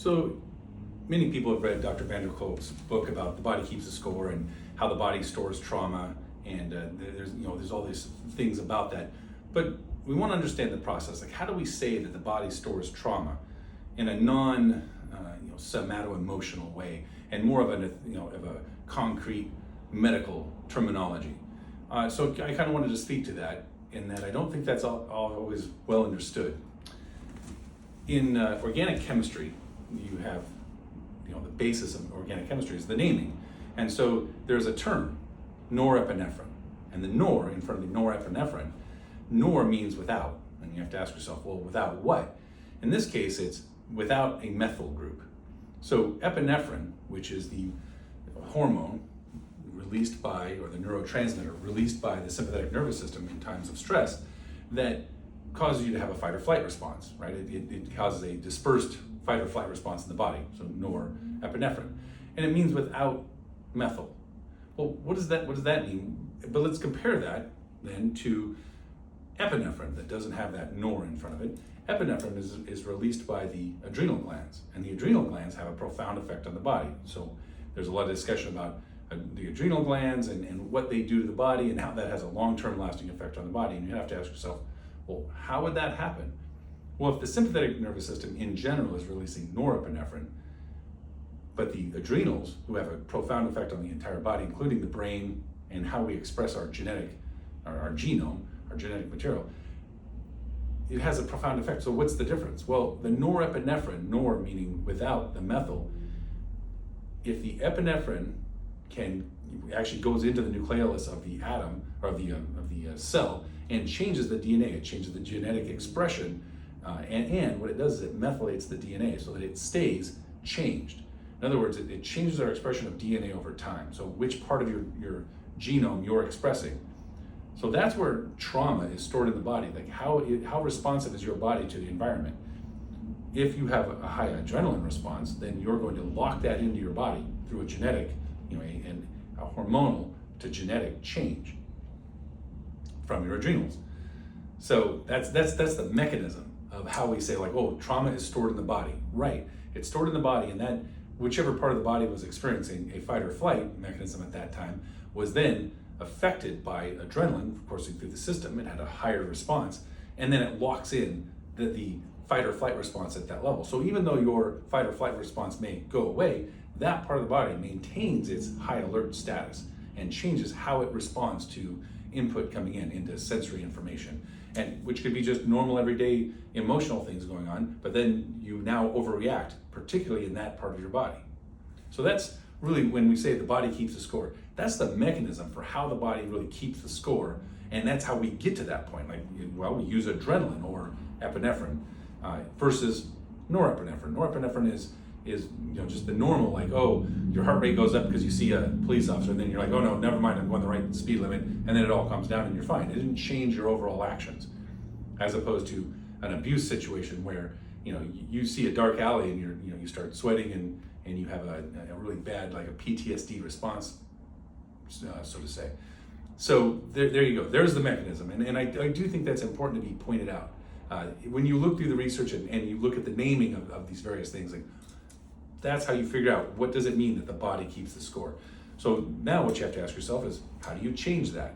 So many people have read Dr. Kolk's book about the body keeps a score and how the body stores trauma, and there's all these things about that. But we want to understand the process. Like, how do we say that the body stores trauma in a non somato-emotional way, and more of a concrete medical terminology? So I kind of wanted to speak to that, in that I don't think that's always well understood. In organic chemistry, you have the basis of organic chemistry is the naming, and so there's a term, norepinephrine, and the nor in front of the norepinephrine, nor means without, and you have to ask yourself, well, without what? In this case, it's without a methyl group. So epinephrine, which is the hormone released by, or the neurotransmitter released by the sympathetic nervous system in times of stress, that causes you to have a fight or flight response, right? It causes a dispersed fight or flight response in the body, so norepinephrine. And it means without methyl. Well, what does that mean? But let's compare that then to epinephrine that doesn't have that nor in front of it. Epinephrine is released by the adrenal glands, and the adrenal glands have a profound effect on the body. So there's a lot of discussion about the adrenal glands and what they do to the body and how that has a long-term lasting effect on the body. And you have to ask yourself, well, how would that happen? Well, if the sympathetic nervous system in general is releasing norepinephrine, but the adrenals, who have a profound effect on the entire body, including the brain and how we express our genome, our genetic material, it has a profound effect. So what's the difference? Well, the norepinephrine, nor meaning without the methyl, if the epinephrine actually goes into the nucleolus of the atom, or of the cell, and changes the DNA, it changes the genetic expression, and what it does is it methylates the DNA so that it stays changed. In other words, it changes our expression of DNA over time. So which part of your genome you're expressing. So that's where trauma is stored in the body. Like how responsive is your body to the environment? If you have a high adrenaline response, then you're going to lock that into your body through a genetic, and a hormonal to genetic change from your adrenals. So that's the mechanism of how we say, like, oh, trauma is stored in the body. Right, it's stored in the body, and that whichever part of the body was experiencing a fight or flight mechanism at that time was then affected by adrenaline coursing through the system. It had a higher response, and then it locks in the fight or flight response at that level. So even though your fight or flight response may go away, that part of the body maintains its high alert status and changes how it responds to input coming into sensory information, and which could be just normal everyday emotional things going on, but then you now overreact, particularly in that part of your body. So that's really, when we say the body keeps the score, that's the mechanism for how the body really keeps the score, and that's how we get to that point. Like, well, we use adrenaline or epinephrine versus norepinephrine. Norepinephrine is just the normal, like, oh, your heart rate goes up because you see a police officer, and then you're like, oh no, never mind, I'm going the right speed limit, and then it all comes down and you're fine. It didn't change your overall actions, as opposed to an abuse situation where you see a dark alley and you start sweating and you have a really bad, like a PTSD response, so to say. So there you go. There's the mechanism, and I do think that's important to be pointed out. When you look through the research and you look at the naming of these various things, like, that's how you figure out what does it mean that the body keeps the score. So now what you have to ask yourself is, how do you change that?